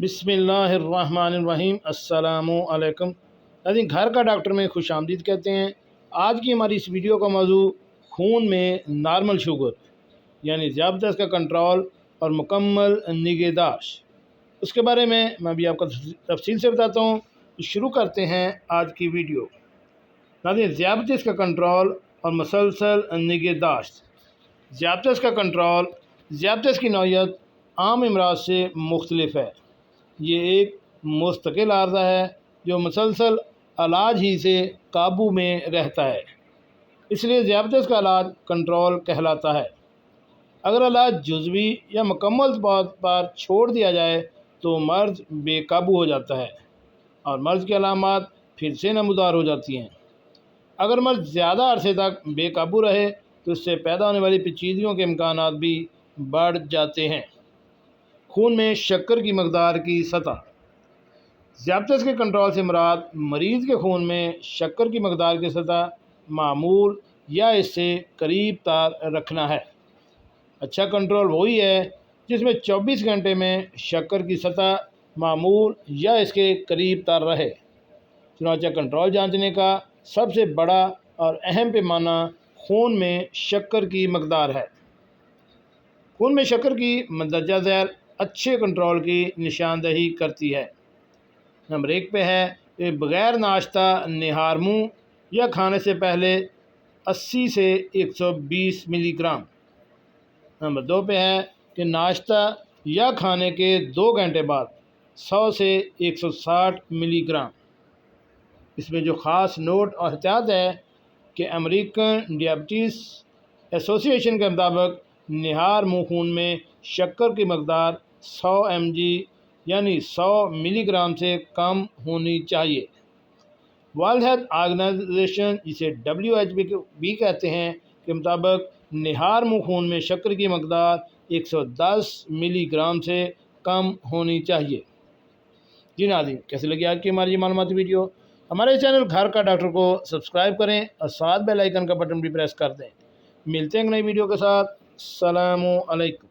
بسم اللہ الرحمن الرحیم۔ السلام علیکم ناظرین، گھر کا ڈاکٹر میں خوش آمدید کہتے ہیں۔ آج کی ہماری اس ویڈیو کا موضوع خون میں نارمل شوگر یعنی ذیابیطس کا کنٹرول اور مکمل نگہداشت، اس کے بارے میں بھی آپ کو تفصیل سے بتاتا ہوں۔ شروع کرتے ہیں آج کی ویڈیو۔ ناظرین، ذیابیطس کا کنٹرول اور مسلسل نگہداشت۔ ذیابیطس کا کنٹرول، ذیابیطس کی نوعیت عام امراض سے مختلف ہے۔ یہ ایک مستقل عارضہ ہے جو مسلسل علاج ہی سے قابو میں رہتا ہے، اس لیے ذیابیطس کا علاج کنٹرول کہلاتا ہے۔ اگر علاج جزوی یا مکمل طور پر چھوڑ دیا جائے تو مرض بے قابو ہو جاتا ہے اور مرض کی علامات پھر سے نمودار ہو جاتی ہیں۔ اگر مرض زیادہ عرصے تک بے قابو رہے تو اس سے پیدا ہونے والی پیچیدگیوں کے امکانات بھی بڑھ جاتے ہیں۔ خون میں شکر کی مقدار کی سطح۔ ذیابیطس کے کنٹرول سے مراد مریض کے خون میں شکر کی مقدار کی سطح معمول یا اس سے قریب تر رکھنا ہے۔ اچھا کنٹرول وہی ہے جس میں 24 گھنٹے میں شکر کی سطح معمول یا اس کے قریب تر رہے۔ چنانچہ کنٹرول جانچنے کا سب سے بڑا اور اہم پیمانہ خون میں شکر کی مقدار ہے۔ خون میں شکر کی مندرجہ ذیل اچھے کنٹرول کی نشاندہی کرتی ہے۔ نمبر 1 پہ ہے کہ بغیر ناشتہ نہار منہ یا کھانے سے پہلے 80 سے 120 ملی گرام۔ نمبر 2 پہ ہے کہ ناشتہ یا کھانے کے 2 گھنٹے بعد 100 سے 160 ملی گرام۔ اس میں جو خاص نوٹ اور احتیاط ہے کہ امریکن ڈیابیٹیز ایسوسی ایشن کے مطابق نہار منہ خون میں شکر کی مقدار 100 mg یعنی 100 ملی گرام سے کم ہونی چاہیے۔ ورلڈ ہیلتھ آرگنائزیشن جسے WHO بھی کہتے ہیں کے مطابق نہار منہ خون میں شکر کی مقدار 110 ملی گرام سے کم ہونی چاہیے۔ جی ناظرین، کیسے لگی آج کی ہماری معلوماتی ویڈیو؟ ہمارے چینل گھر کا ڈاکٹر کو سبسکرائب کریں اور ساتھ بیل آئیکن کا بٹن بھی پریس کر دیں۔ ملتے ہیں ایک نئی ویڈیو کے ساتھ۔ السلام علیکم۔